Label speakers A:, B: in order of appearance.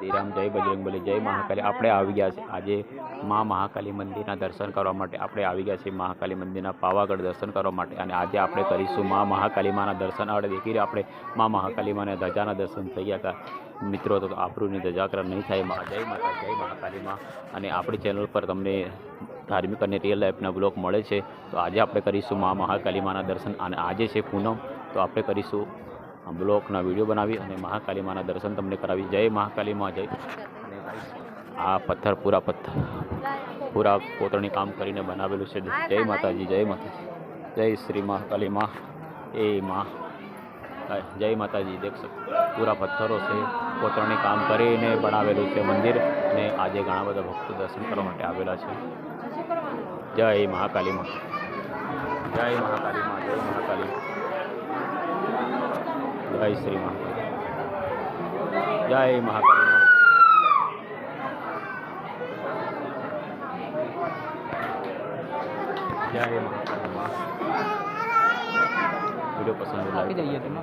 A: શ્રીરામ, જય બજરંગબલી, જય મહાકાલી. આપણે આવી ગયા છે આજે મા મહાકાલી મંદિરના દર્શન કરવા માટે. આપણે આવી ગયા છીએ મહાકાલી મંદિરના પાવાગઢ દર્શન કરવા માટે અને આજે આપણે કરીશું મા મહાકાલી માના દર્શન. આપણે દેખી રહ્યા આપણે મા મહાકાલી માના ધજાના દર્શન થઈ ગયા હતા મિત્રો. તો આપણું ધજાકરણ નહીં થાય. જય માતા, જય મહાકાલી માં. અને આપણી ચેનલ પર તમને ધાર્મિક અને રિયલ લાઈફના બ્લોગ મળે છે. તો આજે આપણે કરીશું મા મહાકાલી માના દર્શન અને આજે છે પૂનમ. તો આપણે કરીશું બ્લોગના વિડીયો બનાવી અને મહાકાલી માના દર્શન તમને કરાવી. જય મહાકાલી માં, જય. આ પથ્થર પૂરા કોતરણી કામ કરીને બનાવેલું છે. જય માતાજી, જય માતાજી, જય શ્રી મહાકાલી માં. એ માં, જય માતાજી. દેખ શકો પૂરા પથ્થરો છે, કોતરણી કામ કરીને બનાવેલું છે મંદિર. અને આજે ઘણા બધા ભક્તો દર્શન કરવા માટે આવેલા છે. જય મહાકાલી માં, જય મહાકાલી માં, જય મહાકાલી, જય શ્રી મહાકાલી, જય મહાકાલી માં. જય મહાકાલી માં. वीडियो पसंद लाइक जाइए तुम